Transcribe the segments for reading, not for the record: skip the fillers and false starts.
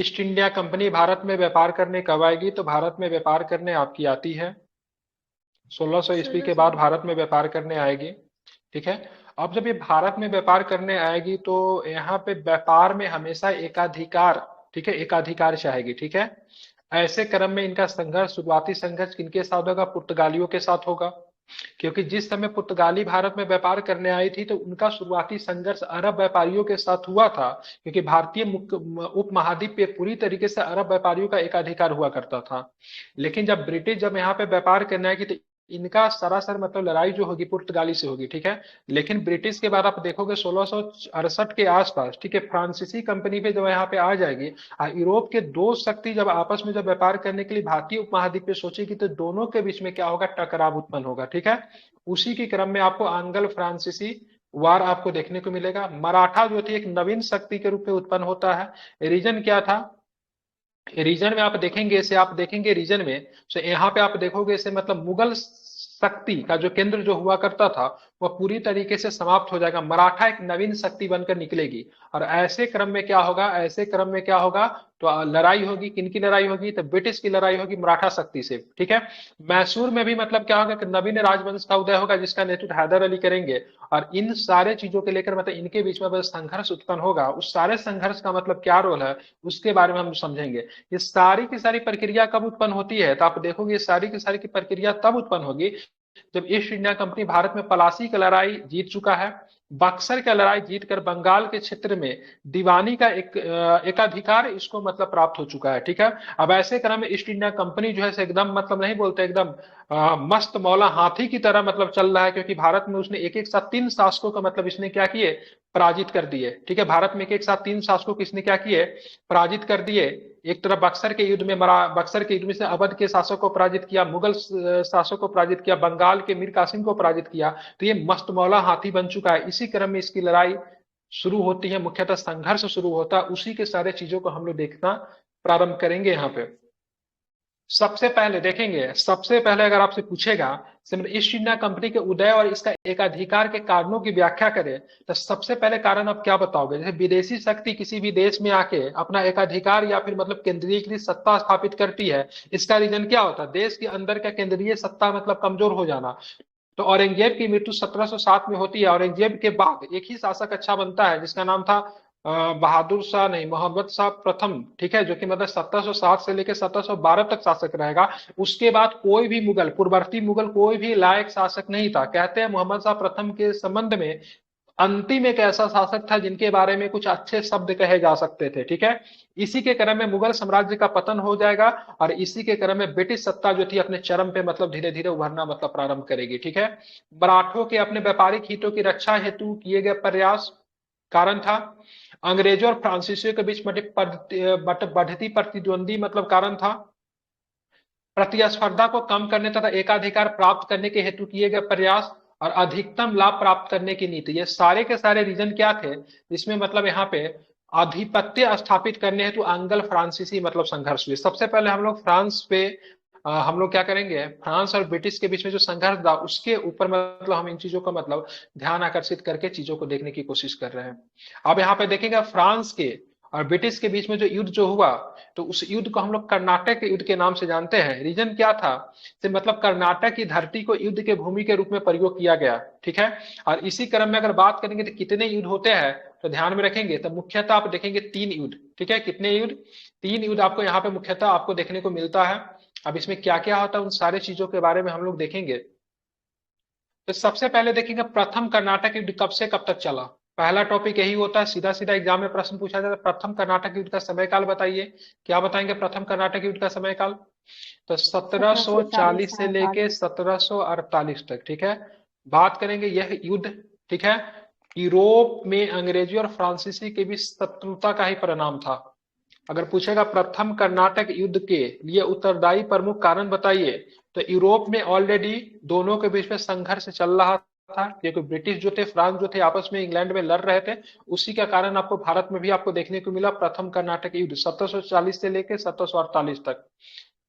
East India company Bharat में व्यापार करने कब आएगी? तो भारत में व्यापार करने आपकी आती है 1600 ईस्वी सोलह के सौ बाद भारत में व्यापार करने आएगी। ठीक है। अब जब ये भारत में व्यापार करने आएगी तो यहाँ पे व्यापार में हमेशा एकाधिकार, ठीक है, एकाधिकार चाहेगी। ठीक है। ऐसे क्रम में इनका संघर्ष, शुरुआती संघर्ष किनके साथ होगा? पुर्तगालियों के साथ होगा। क्योंकि जिस समय पुर्तगाली भारत में व्यापार करने आई थी तो उनका शुरुआती संघर्ष अरब व्यापारियों के साथ हुआ था, क्योंकि भारतीय उपमहाद्वीप पे पूरी तरीके से अरब व्यापारियों का एकाधिकार हुआ करता था। लेकिन जब ब्रिटिश जब यहाँ पे व्यापार करने आएगी तो इनका सरासर मतलब लड़ाई जो होगी पुर्तगाली से होगी। ठीक है। लेकिन ब्रिटिश के बाद आप देखोगे 1668 के आसपास, ठीक है, फ्रांसीसी कंपनी पे जब यहाँ पे आ जाएगी, यूरोप के दो शक्ति जब आपस में जब व्यापार करने के लिए भारतीय उपमहाद्वीप पे सोचेगी तो दोनों के बीच में क्या होगा? टकराव उत्पन्न होगा। ठीक है। उसी के क्रम में आपको आंग्ल फ्रांसीसी वार आपको देखने को मिलेगा। मराठा जो थी एक नवीन शक्ति के रूप में उत्पन्न होता है। रीजन क्या था? रीजन में आप देखेंगे, इसे आप देखेंगे रीजन में, तो यहाँ पे आप देखोगे इसे मतलब मुगल शक्ति का जो केंद्र जो हुआ करता था वह पूरी तरीके से समाप्त हो जाएगा। मराठा एक नवीन शक्ति बनकर निकलेगी। और ऐसे क्रम में क्या होगा? ऐसे क्रम में क्या होगा? तो लड़ाई होगी। किन की लड़ाई होगी? तो ब्रिटिश की लड़ाई होगी मराठा शक्ति से। ठीक है। मैसूर में भी मतलब क्या होगा कि नवीन राजवंश का उदय होगा जिसका नेतृत्व हैदर अली करेंगे। और इन सारे चीजों को लेकर मतलब इनके बीच में संघर्ष उत्पन्न होगा। उस सारे संघर्ष का मतलब क्या रोल है उसके बारे में हम समझेंगे। ये सारी की सारी प्रक्रिया कब उत्पन्न होती है? तो आप देखोगे ये सारी की सारी की प्रक्रिया तब उत्पन्न होगी जब ईस्ट इंडिया कंपनी भारत में पलासी की लड़ाई जीत चुका है, बक्सर की लड़ाई जीतकर बंगाल के क्षेत्र में दीवानी का एक एकाधिकार इसको मतलब प्राप्त हो चुका है। ठीक है। अब ऐसे क्रम में ईस्ट इंडिया कंपनी जो है एकदम मतलब नहीं बोलते, एकदम मस्त मौला हाथी की तरह मतलब चल रहा है, क्योंकि भारत में उसने एक एक साथ तीन शासकों का मतलब इसने क्या किए? पराजित कर दिए। ठीक है। भारत में एक एक साथ तीन शासकों को इसने क्या किए? पराजित कर दिए। एक तरफ बक्सर के युद्ध में मरा, बक्सर के युद्ध में से अवध के शासक को पराजित किया, मुगल शासक को पराजित किया, बंगाल के मीर कासिम को पराजित किया। तो ये मस्त मौला हाथी बन चुका है। इसी क्रम में इसकी लड़ाई शुरू होती है, मुख्यतः संघर्ष शुरू होता है। उसी के सारे चीजों को हम लोग देखना प्रारंभ करेंगे यहाँ पे। सबसे पहले देखेंगे, सबसे पहले अगर आपसे पूछेगा ईस्ट इंडिया कंपनी के उदय और इसका एकाधिकार के कारणों की व्याख्या करें तो सबसे पहले कारण आप क्या बताओगे? जैसे विदेशी शक्ति किसी भी देश में आके अपना एकाधिकार या फिर मतलब केंद्रीयकृत सत्ता स्थापित करती है, इसका रीजन क्या होता है? देश के अंदर का केंद्रीय सत्ता मतलब कमजोर हो जाना। तो औरंगजेब की मृत्यु 1707 में होती है। औरंगजेब के बाद एक ही शासक अच्छा बनता है जिसका नाम था बहादुर शाह, नहीं, मोहम्मद शाह प्रथम। ठीक है। जो कि मतलब 1707 से लेकर 1712 तक शासक रहेगा। उसके बाद कोई भी मुगल, पूर्ववर्ती मुगल कोई भी लायक शासक नहीं था। कहते हैं मोहम्मद शाह प्रथम के संबंध में अंतिम एक ऐसा शासक था जिनके बारे में कुछ अच्छे शब्द कहे जा सकते थे। ठीक है। इसी के क्रम में मुगल साम्राज्य का पतन हो जाएगा और इसी के क्रम में ब्रिटिश सत्ता जो थी अपने चरम पे मतलब धीरे धीरे उभरना मतलब प्रारंभ करेगी। ठीक है। मराठों के अपने व्यापारिक हितों की रक्षा हेतु किए गए प्रयास कारण था। अंग्रेजों और फ्रांसीसियों के बीच बढ़ती प्रतिद्वंदी मतलब कारण था। प्रतिस्पर्धा को कम करने तथा एकाधिकार प्राप्त करने के हेतु किए गए प्रयास और अधिकतम लाभ प्राप्त करने की नीति, ये सारे के सारे रीजन क्या थे? इसमें मतलब यहाँ पे आधिपत्य स्थापित करने हेतु आंग्ल फ्रांसीसी मतलब संघर्ष हुए। सबसे पहले हम लोग फ्रांस पे हम लोग क्या करेंगे? फ्रांस और ब्रिटिश के बीच में जो संघर्ष था उसके ऊपर मतलब हम इन चीजों का मतलब ध्यान आकर्षित करके चीजों को देखने की कोशिश कर रहे हैं। अब यहाँ पे देखेंगे फ्रांस के और ब्रिटिश के बीच में जो युद्ध जो हुआ, तो उस युद्ध को हम लोग कर्नाटक के युद्ध के नाम से जानते हैं। रीजन क्या था? से मतलब कर्नाटक की धरती को युद्ध के भूमि के रूप में प्रयोग किया गया। ठीक है। और इसी क्रम में अगर बात करेंगे तो कितने युद्ध होते हैं तो ध्यान में रखेंगे तो मुख्यतः आप देखेंगे तीन युद्ध। ठीक है। कितने युद्ध? तीन युद्ध आपको यहाँ पे मुख्यतः आपको देखने को मिलता है। अब इसमें क्या क्या होता है उन सारे चीजों के बारे में हम लोग देखेंगे। तो सबसे पहले देखेंगे प्रथम कर्नाटक युद्ध कब से कब तक चला। पहला टॉपिक यही होता है, सीधा सीधा एग्जाम में प्रश्न पूछा जाता है प्रथम कर्नाटक युद्ध का समय काल बताइए। क्या बताएंगे प्रथम कर्नाटक युद्ध का समय काल? तो 1740 1740 से से लेके 48। 1748 तक। ठीक है। बात करेंगे यह युद्ध, ठीक है, यूरोप में अंग्रेजी और फ्रांसीसी के बीच शत्रुता का ही परिणाम था। अगर पूछेगा प्रथम कर्नाटक युद्ध के लिए उत्तरदायी प्रमुख कारण बताइए, तो यूरोप में ऑलरेडी दोनों के बीच में संघर्ष चल रहा था, क्योंकि ब्रिटिश जो थे, फ्रांस जो थे, आपस में इंग्लैंड में लड़ रहे थे। उसी का कारण आपको भारत में भी आपको देखने को मिला प्रथम कर्नाटक युद्ध 1740 से लेकर 1748 तक।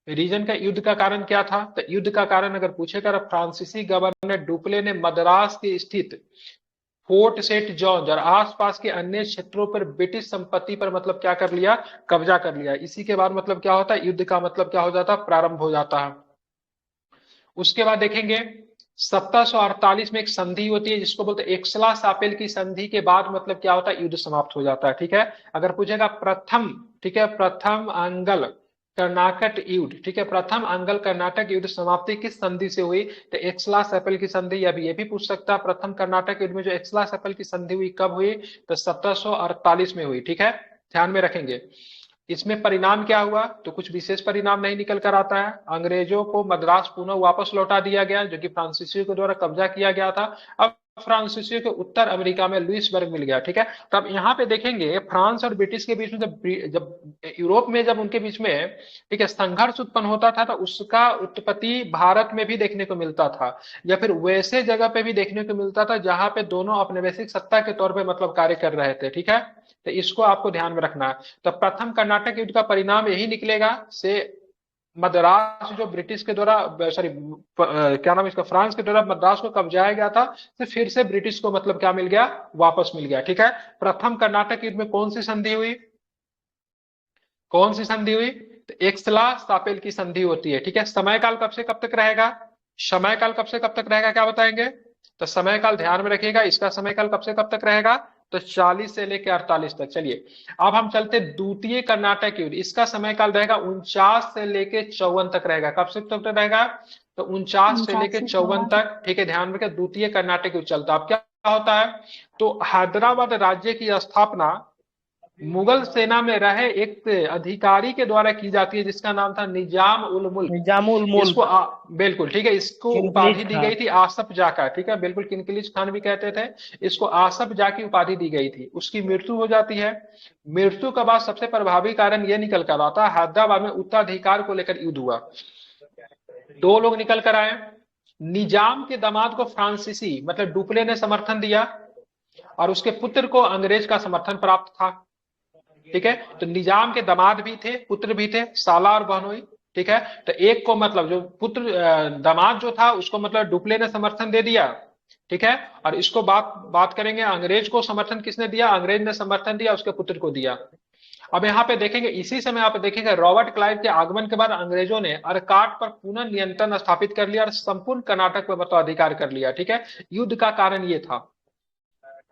रीजन का युद्ध का कारण क्या था? तो युद्ध का कारण अगर पूछेगा, फ्रांसीसी गवर्नर डुप्ले ने मद्रास के स्थित फोर्ट सेंट जॉर्ज और आसपास के अन्य क्षेत्रों पर ब्रिटिश संपत्ति पर मतलब क्या कर लिया, कब्जा कर लिया। इसी के बाद मतलब क्या होता है, युद्ध का मतलब क्या हो जाता है, प्रारंभ हो जाता है। उसके बाद देखेंगे 1748 में एक संधि होती है जिसको बोलते हैं एक्सला सापेल की संधि के बाद मतलब क्या होता है, युद्ध समाप्त हो जाता है। ठीक है, अगर पूछेगा प्रथम, ठीक है, प्रथम अंगल कर्नाटक युद्ध, ठीक है, प्रथम अंगल कर्नाटक युद्ध समाप्ति किस संधि से हुई, तो एक्सला सेपल की संधि। अभी ये भी पूछ सकता है प्रथम कर्नाटक युद्ध में जो एक्सला सेपल की संधि हुई कब हुई, तो 1748 में हुई। ठीक है, ध्यान में रखेंगे। इसमें परिणाम क्या हुआ, तो कुछ विशेष परिणाम नहीं निकल कर आता है। अंग्रेजों को मद्रास पुनः वापस लौटा दिया गया जो कि फ्रांसीसियों के द्वारा कब्जा किया गया था। अब फ्रांसीसियों को उत्तर अमेरिका में लुइसबर्ग मिल गया। ठीक है, तो अब यहाँ पे देखेंगे फ्रांस और ब्रिटिश के बीच में जब जब यूरोप में जब उनके बीच में, ठीक है, संघर्ष उत्पन्न होता था तो उसका उत्पत्ति भारत में भी देखने को मिलता था, या फिर वैसे जगह पे भी देखने को मिलता था जहां पे दोनों अपने वैश्विक सत्ता के तौर पे मतलब कार्य कर रहे थे। ठीक है, तो इसको आपको ध्यान में रखना है। तो प्रथम कर्नाटक युद्ध का परिणाम यही निकलेगा से मद्रास जो ब्रिटिश के द्वारा, सॉरी क्या नाम है इसका, फ्रांस के द्वारा मद्रास को कब्जाया गया था, तो फिर से ब्रिटिश को मतलब क्या मिल गया, वापस मिल गया। ठीक है, प्रथम कर्नाटक युद्ध में कौन सी संधि हुई, कौन सी संधि हुई, तो एक्सला सापेल की संधि होती है। ठीक है, समय काल कब से कब तक रहेगा, समय काल कब से कब तक रहेगा क्या बताएंगे, तो समय काल ध्यान में रखिएगा, इसका समय काल कब से कब तक रहेगा, तो 40 से लेकर 48 तक। चलिए अब हम चलते द्वितीय कर्नाटक युद्ध, इसका समय काल रहेगा 49 से लेके 54 तक रहेगा। कब से कब तक रहेगा, तो 49 से 49 लेके से 54 54। तक। ठीक है, ध्यान में रखिए द्वितीय कर्नाटक युद्ध चलता है। अब क्या होता है, तो हैदराबाद राज्य की स्थापना मुगल सेना में रहे एक अधिकारी के द्वारा की जाती है जिसका नाम था निजाम उल मुल्क। निजामुल मुल्क। बिल्कुल ठीक है, इसको किनकलिज उपाधि दी गई खान। थी आसफ जा का। ठीक है, बिल्कुल किनकलिज खान भी कहते थे इसको, आसफ जा की उपाधि दी गई थी। उसकी मृत्यु हो जाती है। मृत्यु का बाद सबसे प्रभावी कारण यह निकल कर आता है हैदराबाद में उत्तराधिकार को लेकर युद्ध हुआ। दो लोग निकल कर आए, निजाम के दामाद को फ्रांसीसी मतलब डुप्ले ने समर्थन दिया और उसके पुत्र को अंग्रेज का समर्थन प्राप्त था। ठीक है, तो निजाम के दामाद भी थे, पुत्र भी थे, साला और बहनोई। ठीक है, तो एक को मतलब जो पुत्र दामाद जो था उसको मतलब डुप्ले ने समर्थन दे दिया। ठीक है, और इसको बात बात करेंगे अंग्रेज को समर्थन किसने दिया, अंग्रेज ने समर्थन दिया उसके पुत्र को दिया। अब यहाँ पे देखेंगे इसी समय आप देखेंगे रॉबर्ट क्लाइव के आगमन के बाद अंग्रेजों ने अरकाट पर पुनः नियंत्रण स्थापित कर लिया और संपूर्ण कर्नाटक पर मतलब अधिकार कर लिया। ठीक है, युद्ध का कारण ये था।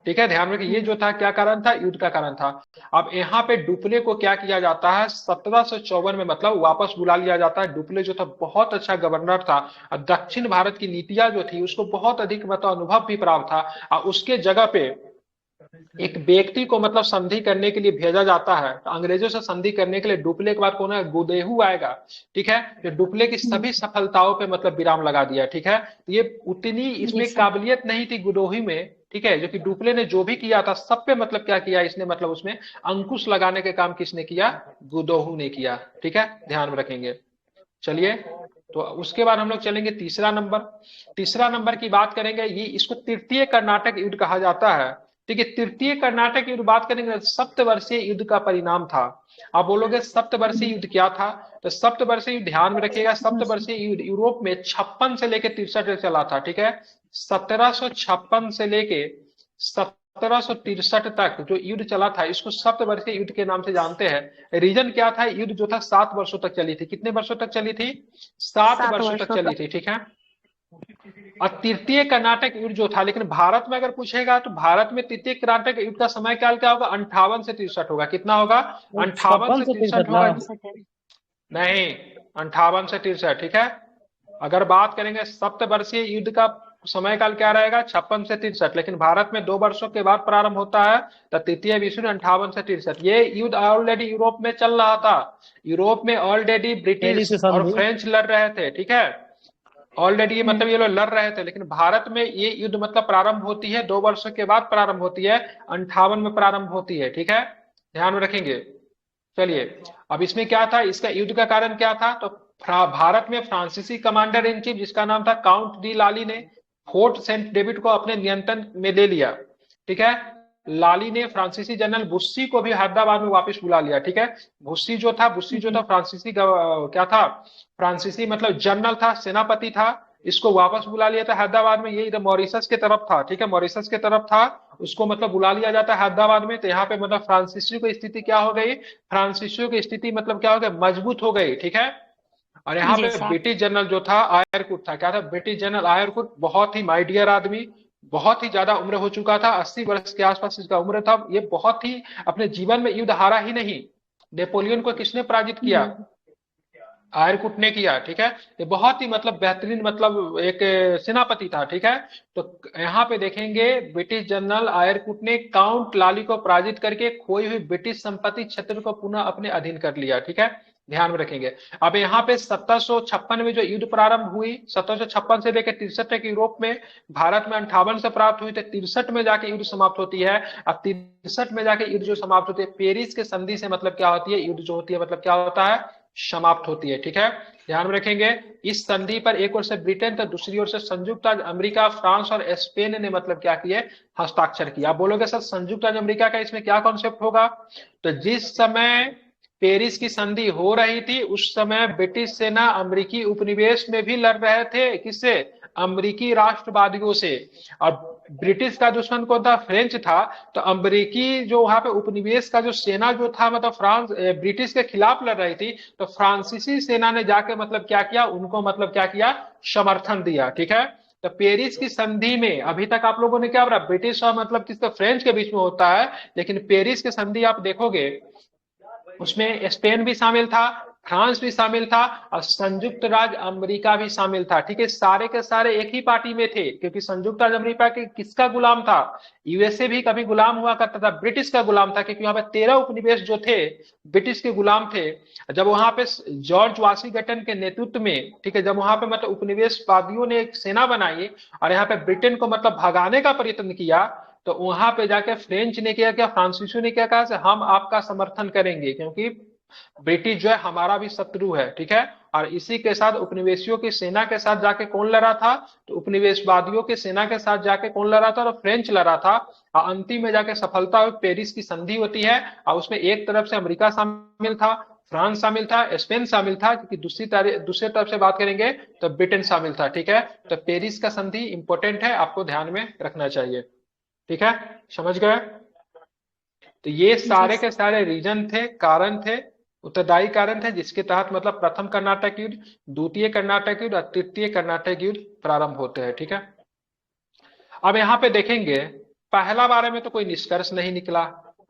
ठीक है, ध्यान रखिए ये जो था क्या कारण था, युद्ध का कारण था। अब यहाँ पे डुप्ले को क्या किया जाता है 1754 में मतलब वापस बुला लिया जाता है। डुप्ले जो था बहुत अच्छा गवर्नर था और दक्षिण भारत की नीतियां जो थी उसको बहुत अधिक मतलब अनुभव भी प्राप्त था। और उसके जगह पे एक व्यक्ति को मतलब संधि करने के लिए भेजा जाता है, तो अंग्रेजों से संधि करने के लिए डुप्ले के बाद कौन है, गुदेहू आएगा। ठीक है, जो डुप्ले की सभी सफलताओं पे मतलब विराम लगा दिया। ठीक है, तो ये उतनी जी इसमें सर। काबिलियत नहीं थी गुदोही में। ठीक है, जो कि डुप्ले ने जो भी किया था सब पे मतलब क्या किया इसने, मतलब उसमें अंकुश लगाने के काम किसने किया, गुदोहू ने किया। ठीक है, ध्यान में रखेंगे। चलिए, तो उसके बाद हम लोग चलेंगे तीसरा नंबर। तीसरा नंबर की बात करेंगे, ये इसको तृतीय कर्नाटक युद्ध कहा जाता है। ठीक है, तृतीय कर्नाटक युद्ध बात करेंगे तो सप्तवर्षीय युद्ध का परिणाम था। आप बोलोगे सप्तवर्षीय युद्ध क्या था, तो सप्तवर्षीय युद्ध ध्यान में रखिएगा, सप्तवर्षीय युद्ध यूरोप में 56 से लेकर 63 तक चला था। ठीक है, 1756 से लेके 1763 तक जो युद्ध चला था इसको सप्तवर्षीय युद्ध के नाम से जानते हैं। रीजन क्या था, युद्ध जो था 7 वर्षों तक चली थी। कितने वर्षों तक चली थी, 7 वर्षों तक 7 वर्षों चली तक। थी। ठीक है, और तृतीय कर्नाटक युद्ध जो था, लेकिन भारत में अगर पूछेगा तो भारत में तृतीय कर्नाटक युद्ध का समय काल क्या होगा, 58 से 63 होगा। कितना होगा, वो अंठावन 56 से से तिरसठ 63 ना। होगा। नहीं, 58 से 63। ठीक है, अगर बात करेंगे सप्तवर्षीय युद्ध का समय काल क्या रहेगा, 56 से 63, लेकिन भारत में 2 वर्षों के बाद प्रारंभ होता है। तो तृतीय विश्व युद्ध 58 से 63, ये युद्ध ऑलरेडी यूरोप में चल रहा था। यूरोप में ऑलरेडी पहली ब्रिटिश से और संधि। फ्रेंच लड़ रहे थे। ठीक है, ऑलरेडी ये मतलब हम्म। ये लोग लड़ रहे थे, लेकिन भारत में ये युद्ध मतलब प्रारंभ होती है 2 वर्षों के बाद प्रारंभ होती है, 58 में प्रारंभ होती है। ठीक है, ध्यान में रखेंगे। चलिए, अब इसमें क्या था, इसका युद्ध का कारण क्या था, तो भारत में फ्रांसीसी कमांडर इन चीफ जिसका नाम था काउंट डी लाली ने फोर्ट सेंट डेविड को अपने नियंत्रण में ले लिया। ठीक है, लाली ने फ्रांसीसी जनरल बुस्सी को भी हैदराबाद में वापस बुला लिया। ठीक है, बुस्सी जो था फ्रांसीसी क्या था, फ्रांसीसी मतलब जनरल था, सेनापति था। इसको वापस बुला लिया था हैदराबाद में, ये इधर मॉरिशस के तरफ था। ठीक है, मॉरिशस के तरफ था। उसको मतलब बुला लिया जाता है हैदराबाद में। तो यहाँ पे मतलब फ्रांसीसियों की स्थिति क्या हो गई, फ्रांसीसियों की स्थिति मतलब क्या हो गई, मजबूत हो गई, ठीक है। और यहाँ जी पे सर। ब्रिटिश जनरल जो था आयरकुट था, क्या था, ब्रिटिश जनरल आयरकुट, बहुत ही माई डियर आदमी, बहुत ही ज्यादा उम्र हो चुका था, 80 वर्ष के आसपास इसका उम्र था। ये बहुत ही अपने जीवन में युद्ध हारा ही नहीं, नेपोलियन को किसने पराजित किया, हम्म। आयरकुट ने किया, ठीक है। ये बहुत ही मतलब बेहतरीन मतलब एक सेनापति था, ठीक है। तो यहाँ पे देखेंगे ब्रिटिश जनरल आयरकुट ने काउंट लाली को पराजित करके खोई हुई ब्रिटिश संपत्ति क्षेत्र को पुनः अपने अधीन कर लिया, ठीक है। ध्यान में रखेंगे। अब यहाँ पे 1756 में जो युद्ध प्रारंभ हुई, 1756 से लेकर 63 तक यूरोप में, भारत में 58 से प्राप्त हुई, तो 63 में जाके युद्ध समाप्त होती है। अब 63 में जाके युद्ध जो समाप्त होती है, पेरिस के संधि से मतलब क्या होती है, युद्ध जो होती है मतलब क्या होता है, समाप्त होती है, ठीक है। ध्यान में रखेंगे। इस संधि पर एक ओर से ब्रिटेन तो दूसरी ओर से संयुक्त राज्य अमेरिका, फ्रांस और स्पेन ने मतलब क्या किए, हस्ताक्षर किया। आप बोलोगे सर संयुक्त राज्य अमेरिका का इसमें क्या कॉन्सेप्ट होगा, तो जिस समय पेरिस की संधि हो रही थी उस समय ब्रिटिश सेना अमेरिकी उपनिवेश में भी लड़ रहे थे, किससे, अमेरिकी राष्ट्रवादियों से। और ब्रिटिश का दुश्मन कौन था, फ्रेंच था। तो अमेरिकी जो वहां पे उपनिवेश का जो सेना जो था मतलब फ्रांस ब्रिटिश के खिलाफ लड़ रही थी, तो फ्रांसीसी सेना ने जाके मतलब क्या किया, उनको मतलब क्या किया, समर्थन दिया, ठीक है। तो पेरिस की संधि में अभी तक आप लोगों ने क्या बोला, ब्रिटिश और मतलब किसका, फ्रेंच के बीच में होता है, लेकिन पेरिस की संधि आप देखोगे उसमें स्पेन भी शामिल था, फ्रांस भी शामिल था, और संयुक्त राज्य अमेरिका भी शामिल था, ठीक है। सारे के सारे एक ही पार्टी में थे, क्योंकि संयुक्त राज्य अमेरिका के किसका गुलाम था, यूएसए भी कभी गुलाम हुआ करता था, ब्रिटिश का गुलाम था, क्योंकि यहाँ पे 13 उपनिवेश जो थे ब्रिटिश के गुलाम थे। जब वहां पे जॉर्ज वाशिंगटन के नेतृत्व में, ठीक है, जब वहां पे मतलब उपनिवेशवादियों ने एक सेना बनाई और यहाँ पे ब्रिटेन को मतलब भगाने का प्रयत्न किया, तो वहां पे जाके फ्रेंच ने क्या किया, फ्रांसीसियों ने क्या कहा, हम आपका समर्थन करेंगे, क्योंकि ब्रिटिश जो है हमारा भी शत्रु है, ठीक है। और इसी के साथ उपनिवेशियों की सेना के साथ जाके कौन लड़ा था, तो उपनिवेशवादियों की सेना के साथ जाके कौन लड़ा था, और फ्रेंच लड़ा था। और अंतिम में जाके सफलता हुई, पेरिस की संधि होती है, और उसमें एक तरफ से अमेरिका शामिल था, फ्रांस शामिल था, स्पेन शामिल था, क्योंकि दूसरी तरफ से बात करेंगे तो ब्रिटेन शामिल था, ठीक है। तो पेरिस का संधि इंपॉर्टेंट है, आपको ध्यान में रखना चाहिए, ठीक है। समझ गए। तो ये जी सारे के सारे रीजन थे, कारण थे, उत्तरदायी कारण थे, जिसके तहत मतलब प्रथम कर्नाटक युद्ध, द्वितीय कर्नाटक युद्ध और तृतीय कर्नाटक युद्ध प्रारंभ होते हैं, ठीक है। अब यहाँ पे देखेंगे, पहला बारे में तो कोई निष्कर्ष नहीं निकला,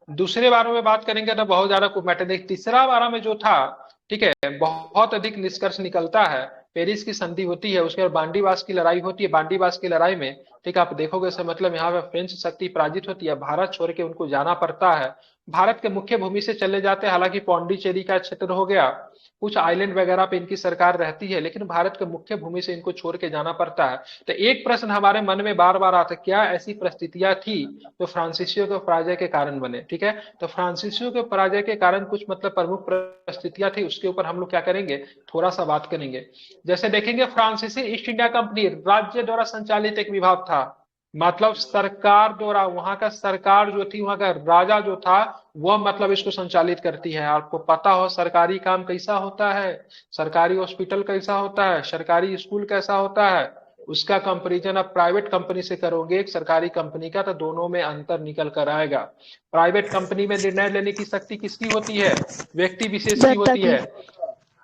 दूसरे बारे में बात करेंगे तो बहुत ज्यादा कुछ मैटर नहीं, तीसरा बारे में जो था, ठीक है, बहुत अधिक निष्कर्ष निकलता है। पेरिस की संधि होती है, उसके बाद बांडीवास की लड़ाई होती है, बांडीवास की लड़ाई में, ठीक है, आप देखोगे सर मतलब यहाँ पे फ्रेंच शक्ति पराजित होती है, भारत छोड़ के उनको जाना पड़ता है। भारत के मुख्य भूमि से चले जाते हैं, हालांकि पौंडीचेरी का क्षेत्र हो गया, कुछ आइलैंड वगैरह पे इनकी सरकार रहती है, लेकिन भारत के मुख्य भूमि से इनको छोड़ के जाना पड़ता है। तो एक प्रश्न हमारे मन में बार बार आता है, क्या ऐसी परिस्थितियां थी जो फ्रांसीसियों के पराजय के कारण बने, ठीक है। तो फ्रांसीसियों के पराजय के कारण कुछ मतलब प्रमुख परिस्थितियां थी, उसके ऊपर हम लोग क्या करेंगे, थोड़ा सा बात करेंगे। जैसे देखेंगे, फ्रांसीसी ईस्ट इंडिया कंपनी राज्य द्वारा संचालित एक विभाग था, मतलब सरकार द्वारा, वहां का सरकार जो थी, वहां का राजा जो था, वह मतलब इसको संचालित करती है। आपको पता हो सरकारी काम कैसा होता है, सरकारी हॉस्पिटल कैसा होता है, सरकारी स्कूल कैसा होता है, उसका कंपैरिजन आप प्राइवेट कंपनी से करोगे एक सरकारी कंपनी का, तो दोनों में अंतर निकल कर आएगा। प्राइवेट कंपनी में निर्णय लेने की शक्ति किसकी होती है, व्यक्ति विशेष की जनता होती की। है,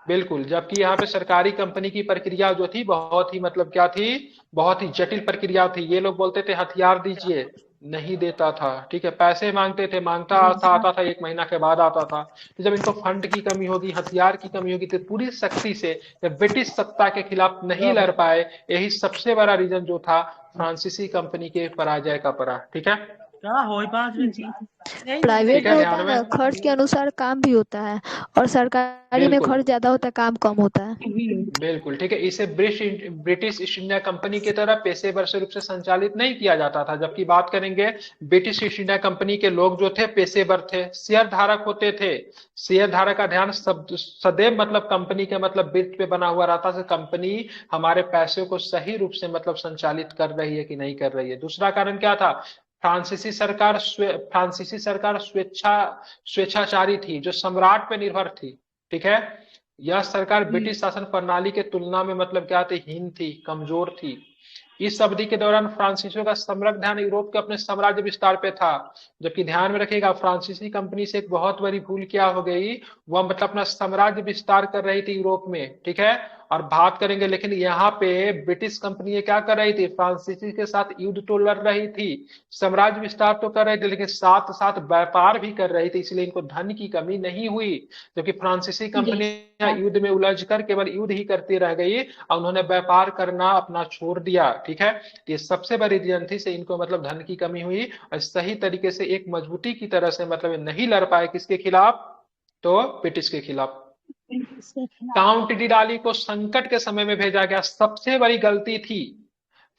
बिल्कुल। जबकि यहाँ पे सरकारी कंपनी की प्रक्रिया जो थी बहुत ही मतलब क्या थी, बहुत ही जटिल प्रक्रिया थी। ये लोग बोलते थे हथियार दीजिए, नहीं देता था, ठीक है, पैसे मांगते थे, मांगता था, आता था 1 महीना के बाद आता था। तो जब इनको फंड की कमी होगी, हथियार की कमी होगी, तो पूरी शक्ति से जब ब्रिटिश सत्ता के खिलाफ नहीं लड़ पाए, यही सबसे बड़ा रीजन जो था फ्रांसीसी कंपनी के पराजय का पड़ा, ठीक है। जी। ठीक प्राइवेट है, में होता ध्यान है में, ना, खर्च के अनुसार काम भी होता है, और सरकारी में बिल्कुल खर्च ज्यादा होता है, काम कम होता है। बिल्कुल, ठीक है। इसे ब्रिटिश ईस्ट इंडिया कंपनी की तरह पेशेवर रूप से संचालित नहीं किया जाता था, जबकि बात करेंगे ब्रिटिश ईस्ट इंडिया कंपनी के लोग जो थे पेशेवर थे, शेयर धारक होते थे। शेयर धारक का ध्यान सब सदैव मतलब कंपनी के मतलब वित्त पे बना हुआ रहता है, कंपनी हमारे पैसे को सही रूप से मतलब संचालित कर रही है कि नहीं कर रही है। दूसरा कारण क्या था, फ्रांसीसी सरकार स्वेच्छाचारी थी, जो सम्राट पे निर्भर थी, ठीक है। यह सरकार ब्रिटिश शासन प्रणाली के तुलना में मतलब क्या थी, हीन थी, कमजोर थी। इस अवधि के दौरान फ्रांसीसियों का समग्र ध्यान यूरोप के अपने साम्राज्य विस्तार पे था। जबकि ध्यान में रखिएगा, फ्रांसीसी कंपनी से एक बहुत बड़ी भूल क्या हो गई, वह मतलब अपना साम्राज्य विस्तार कर रही थी यूरोप में, ठीक है। और बात करेंगे, लेकिन यहाँ पे ब्रिटिश कंपनी ये क्या कर रही थी, फ्रांसीसी के साथ युद्ध तो लड़ रही थी, साम्राज्य विस्तार तो कर रही थी, लेकिन साथ साथ व्यापार भी कर रही थी, इसलिए इनको धन की कमी नहीं हुई। जबकि फ्रांसीसी जी कंपनी युद्ध में उलझ कर केवल युद्ध ही करती रह गई और उन्होंने व्यापार करना अपना छोड़ दिया, ठीक है। ये सबसे बड़ी रीजन थी, से इनको मतलब धन की कमी हुई और सही तरीके से एक मजबूती की तरह से मतलब नहीं लड़ पाए, किसके खिलाफ, तो ब्रिटिश के खिलाफ। इसके खिलाफ। काउंट डिडाली को संकट के समय में भेजा गया, सबसे बड़ी गलती थी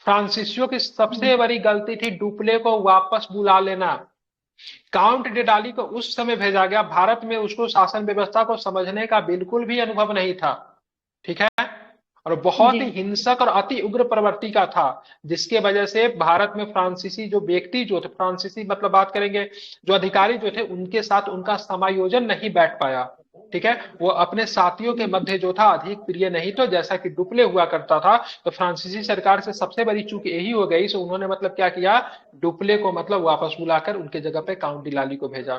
फ्रांसीसियों की, हम्म, सबसे बड़ी गलती थी डुप्ले को वापस बुला लेना। काउंट डिडाली को उस समय भेजा गया, भारत में उसको शासन व्यवस्था को समझने का बिल्कुल भी अनुभव नहीं था, ठीक है। और बहुत जी ही हिंसक और अति उग्र प्रवृत्ति का था, जिसके वजह से भारत में फ्रांसीसी जो व्यक्ति जो थे, फ्रांसीसी मतलब बात करेंगे, जो अधिकारी जो थे, उनके साथ उनका समायोजन नहीं बैठ पाया, ठीक है। वो अपने साथियों के मध्य जो था अधिक प्रिय नहीं, तो जैसा कि डुप्ले हुआ करता था, तो फ्रांसीसी सरकार से सबसे बड़ी चूक यही हो गई, सो उन्होंने मतलब क्या किया, डुप्ले को मतलब वापस बुलाकर उनके जगह पे काउंट डिलाली को भेजा।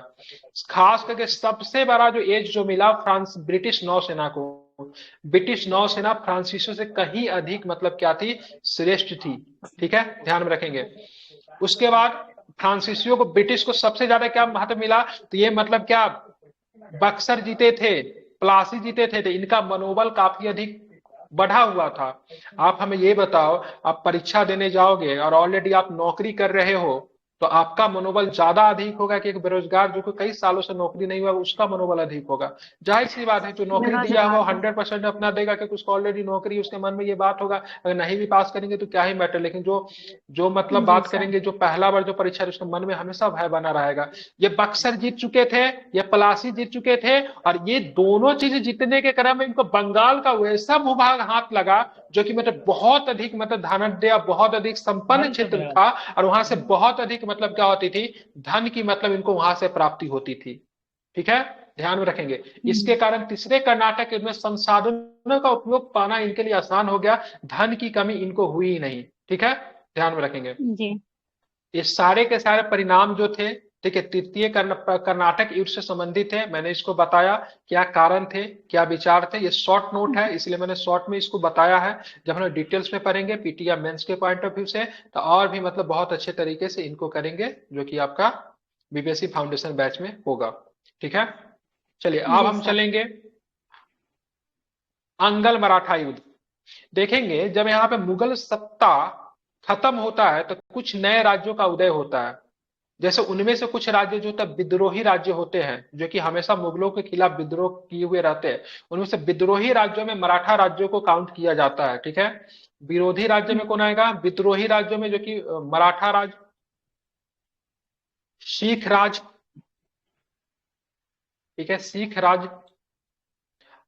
खास करके सबसे बड़ा जो एज जो मिला फ्रांस ब्रिटिश नौसेना को, ब्रिटिश नौसेना फ्रांसीसियों से कहीं अधिक मतलब क्या थी, श्रेष्ठ थी, ठीक है, ध्यान में रखेंगे। उसके बाद फ्रांसीसियों को, ब्रिटिश को सबसे ज्यादा क्या महत्व मिला, तो ये मतलब क्या, बक्सर जीते थे, प्लासी जीते थे, तो इनका मनोबल काफी अधिक बढ़ा हुआ था। आप हमें ये बताओ, आप परीक्षा देने जाओगे और ऑलरेडी आप नौकरी कर रहे हो, तो आपका मनोबल ज्यादा अधिक होगा कि एक बेरोजगार जो कि कई सालों से नौकरी नहीं हुआ उसका मनोबल अधिक होगा। जाहिर सी बात है, जो नौकरी जरूर से दिया हुआ बात है। 100% अपना देगा, क्योंकि उसको ऑलरेडी नौकरी, उसके मन में ये बात होगा, अगर नहीं भी पास करेंगे तो क्या ही मैटर, लेकिन जो जो मतलब जी बात सर। करेंगे, जो पहला बार जो परीक्षा है, उसके मन में हमेशा भय बना रहेगा। ये बक्सर जीत चुके थे, ये पलासी जीत चुके थे, और ये दोनों चीज जीतने के क्रम में इनको बंगाल का वैसा भूभाग हाथ लगा, जो कि मतलब बहुत अधिक मतलब धनाढ्य, बहुत अधिक संपन्न ढंग से क्षेत्र बोलेगा। था, और वहां से बहुत अधिक मतलब क्या होती थी, धन की मतलब इनको वहां से प्राप्ति होती थी, ठीक है, ध्यान में रखेंगे। इसके हम्म, कारण तीसरे कर्नाटक युद्ध में संसाधनों का उपयोग पाना इनके लिए आसान हो गया, धन की कमी इनको हुई ही नहीं, ठीक है, ध्यान में रखेंगे। जी ये सारे के सारे परिणाम जो थे, ठीक है, तृतीय कर्नाटक युद्ध से संबंधित है, मैंने इसको बताया क्या कारण थे, क्या विचार थे, ये शॉर्ट नोट है इसलिए मैंने शॉर्ट में इसको बताया है। जब हम डिटेल्स में पढ़ेंगे पीटी या मेंस के पॉइंट ऑफ व्यू से, तो और भी मतलब बहुत अच्छे तरीके से इनको करेंगे, जो कि आपका बीपीएससी फाउंडेशन बैच में होगा, ठीक है। चलिए अब जी हम सर। चलेंगे अंगल मराठा युद्ध। देखेंगे, जब यहाँ पे मुगल सत्ता खत्म होता है तो कुछ नए राज्यों का उदय होता है। जैसे उनमें से कुछ राज्य जो होता है विद्रोही राज्य होते हैं, जो कि हमेशा मुगलों के खिलाफ विद्रोह किए हुए रहते हैं, उनमें से विद्रोही राज्यों में मराठा राज्यों को काउंट किया जाता है, ठीक है। विरोधी राज्य में कौन आएगा, विद्रोही राज्यों में, जो कि मराठा राज, सिख राज, ठीक है, सिख राज,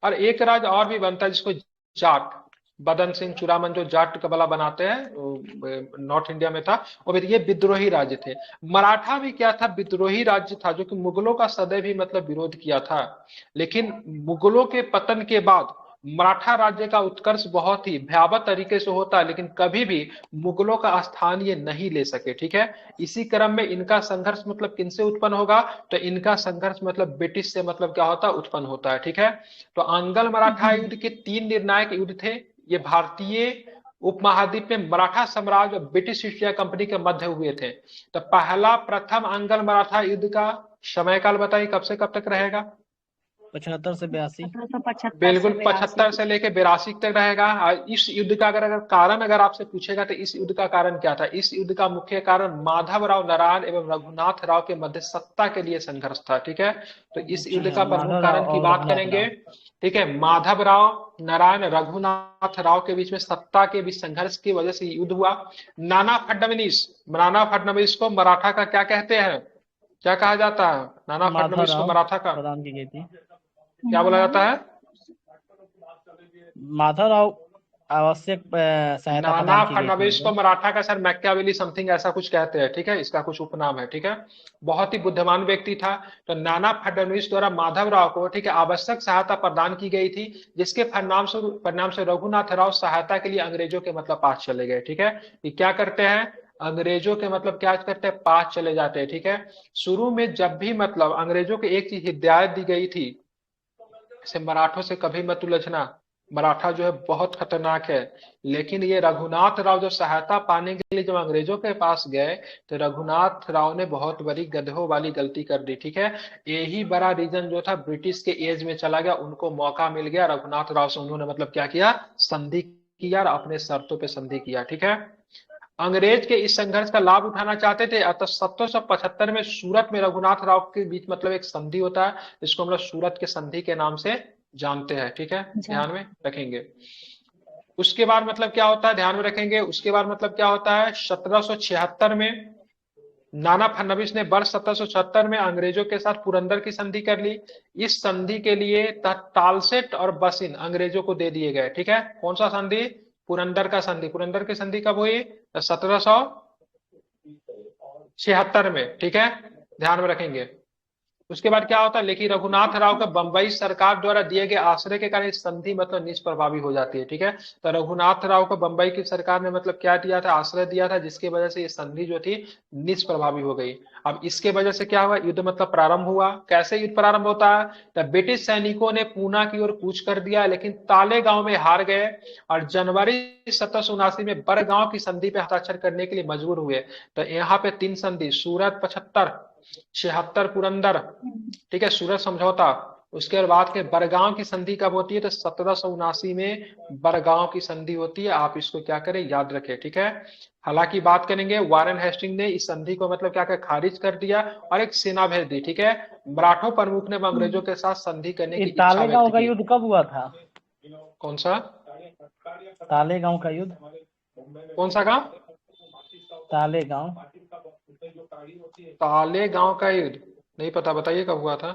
और एक राज और भी बनता है जिसको जाट, बदन सिंह चूड़ामन जो जाट कबला बनाते हैं, नॉर्थ इंडिया में था, वो भी ये विद्रोही राज्य थे। मराठा भी क्या था, विद्रोही राज्य था, जो कि मुगलों का सदैव ही मतलब विरोध किया था। लेकिन मुगलों के पतन के बाद मराठा राज्य का उत्कर्ष बहुत ही भयावह तरीके से होता है, लेकिन कभी भी मुगलों का स्थान ये नहीं ले सके, ठीक है। इसी क्रम में इनका संघर्ष मतलब किनसे उत्पन्न होगा, तो इनका संघर्ष मतलब ब्रिटिश से मतलब क्या होता है, उत्पन्न होता है, ठीक है। तो अंगल मराठा हम्म, युद्ध के तीन निर्णायक युद्ध थे। ये भारतीय उपमहाद्वीप में मराठा साम्राज्य और ब्रिटिश ईस्ट इंडिया कंपनी के मध्य हुए थे। तो पहला प्रथम अंगल मराठा युद्ध का समय काल बताइए, कब से कब तक रहेगा। 75 से 82। 1875 बिल्कुल से 82। 75 से लेके 82 तक रहेगा। इस युद्ध का अगर कारण अगर आपसे पूछेगा, तो इस युद्ध का कारण क्या था, इस युद्ध का मुख्य कारण माधव राव नारायण एवं रघुनाथ राव के मध्य सत्ता के लिए संघर्ष था, ठीक है। तो इस जी युद्ध हाँ, का प्रमुख माधव राव कारण की और बात रघुनाथ करेंगे, राव। ठीक है, माधव राव नारायण रघुनाथ राव के बीच में सत्ता के बीच संघर्ष की वजह से युद्ध हुआ। नाना फडणवीस को मराठा का क्या कहते हैं, क्या कहा जाता है, नाना माधव फडणवीस को राव मराठा का प्रदान की गई थी। क्या बोला जाता है, माधव राव आवश्यक सहायता नाना प्रदान की गई थी फडणवीस को उनको। मराठा का सर मैकियावेली समथिंग ऐसा कुछ कहते हैं, ठीक है, इसका कुछ उपनाम है, ठीक है। बहुत ही बुद्धिमान व्यक्ति था। तो नाना फडणवीस द्वारा माधव राव को, ठीक है, आवश्यक सहायता प्रदान की गई थी, जिसके परिणाम से रघुनाथ राव सहायता के लिए अंग्रेजों के मतलब पास चले गए, ठीक है। ये क्या करते हैं, अंग्रेजों के मतलब क्या करते हैं, पास चले जाते हैं, ठीक है। शुरू में जब भी मतलब अंग्रेजों को एक चीज हिदायत दी गई थी, से मराठों से कभी मत उलझना, मराठा जो है बहुत खतरनाक है। लेकिन ये रघुनाथ राव जो सहायता पाने के लिए जब अंग्रेजों के पास गए, तो रघुनाथ राव ने बहुत बड़ी गधों वाली गलती कर दी, ठीक है। यही बड़ा रीजन जो था, ब्रिटिश के एज में चला गया, उनको मौका मिल गया, रघुनाथ राव से उन्होंने मतलब क्या किया, संधि किया और अपने शर्तों पे संधि किया, ठीक है। अंग्रेज के इस संघर्ष का लाभ उठाना चाहते थे, अतः 1775 में सूरत में रघुनाथ राव के बीच मतलब एक संधि होता है, जिसको हम लोग सूरत के संधि के नाम से जानते हैं, ठीक है, ध्यान में रखेंगे। उसके बाद मतलब क्या होता है, ध्यान में रखेंगे, उसके बाद मतलब क्या होता है, 1776 में नाना फडणवीस ने वर्ष 1776 में अंग्रेजों के साथ पुरंदर की संधि कर ली। इस संधि के लिए तालसेट और बसिन अंग्रेजों को दे दिए गए, ठीक है। कौन सा संधि, पुरंदर का संधि। पुरंदर की संधि कब हुई, 1776 में, ठीक है, ध्यान में रखेंगे। उसके बाद क्या होता है, लेकिन रघुनाथ राव का बंबई सरकार द्वारा दिए गए आश्रय के कारण इस संधि मतलब निष्प्रभावी हो जाती है, ठीक है। तो रघुनाथ राव को बंबई की सरकार ने मतलब क्या दिया था, आश्रय दिया था, जिसकी वजह से ये संधि जो थी निष्प्रभावी हो गई। अब इसके वजह से क्या हुआ, युद्ध मतलब प्रारंभ हुआ। कैसे युद्ध प्रारंभ होता है, तो ब्रिटिश सैनिकों ने पूना की ओर कूच कर दिया, लेकिन ताले गांव में हार गए और जनवरी 1779 में बड़गांव की संधि पे हस्ताक्षर करने के लिए मजबूर हुए। तो यहाँ पे 3 संधि, सूरत 75, 76 पुरंदर, ठीक है, सूरत समझौता। उसके बाद के बड़गांव की संधि कब होती है, तो 1779 में बड़गांव की संधि होती है। आप इसको क्या करें, याद रखें, ठीक है। हालांकि बात करेंगे, वारेन हेस्टिंग ने इस संधि को मतलब क्या कर खारिज कर दिया और एक सेना भेज दी, ठीक है। मराठों प्रमुख ने अंग्रेजों के साथ संधि करने ये की इच्छा व्यक्त तालेगांव का की। युद्ध कब हुआ था? कौन सा, तालेगांव का युद्ध। कौन सा गांव, तालेगांव। ताले गांव का युद्ध नहीं पता, बताइए कब हुआ था।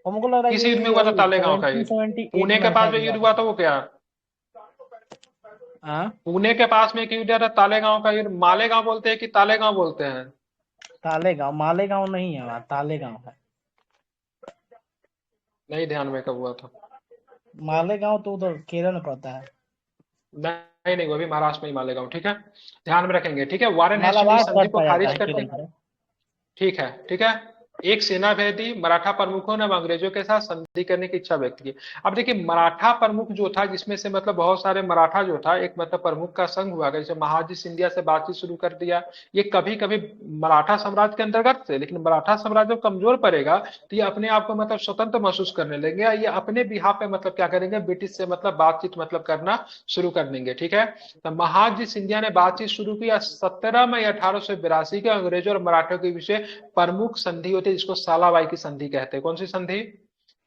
हमको लग रहा है किस युद्ध में कि हुआ था वही ताले गांव का युद्ध, 1778 पुणे के में पास शायद जो हुआ युद्ध था। हुआ था वो क्या, हाँ। पुणे के पास में एक युद्ध था तालेगांव का युद्ध, मालेगांव बोलते हैं कि तालेगांव बोलते हैं। तालेगांव, मालेगांव नहीं है वहाँ, तालेगांव है। नहीं ध्यान में कब हुआ था। मालेगांव तो उधर केरल में पड़ता है। नहीं नहीं, वो भी महाराष्ट्र में ही मालेगांव, ठीक है, ध्यान में रखेंगे, ठीक है। वारेन हेस्टिंग ने मालाबार इस संधि को पड़ता जाता खारिज है करते, केरल में। ठीक है, ठीक है। एक सेना भेज दी, मराठा प्रमुखों ने अब अंग्रेजों के साथ संधि करने की इच्छा व्यक्त की। अब देखिए, मराठा प्रमुख जो था, जिसमें से मतलब बहुत सारे मराठा जो था, एक मतलब प्रमुख का संघ हुआ, जैसे महाजी सिंधिया से बातचीत शुरू कर दिया। ये कभी कभी मराठा साम्राज्य के अंतर्गत थे, लेकिन मराठा साम्राज्य जब कमजोर पड़ेगा तो ये अपने आप को मतलब स्वतंत्र महसूस करने लगेंगे, ये अपने बिहाफ पे मतलब क्या करेंगे, ब्रिटिश से मतलब बातचीत मतलब करना शुरू कर देंगे, ठीक है। तो महाजी सिंधिया ने बातचीत शुरू की 17 मई 1882 के अंग्रेजों और मराठों के विषय प्रमुख संधि होती है, जिसको सालाबाई की संधि कहते हैं। कौन सी संधि,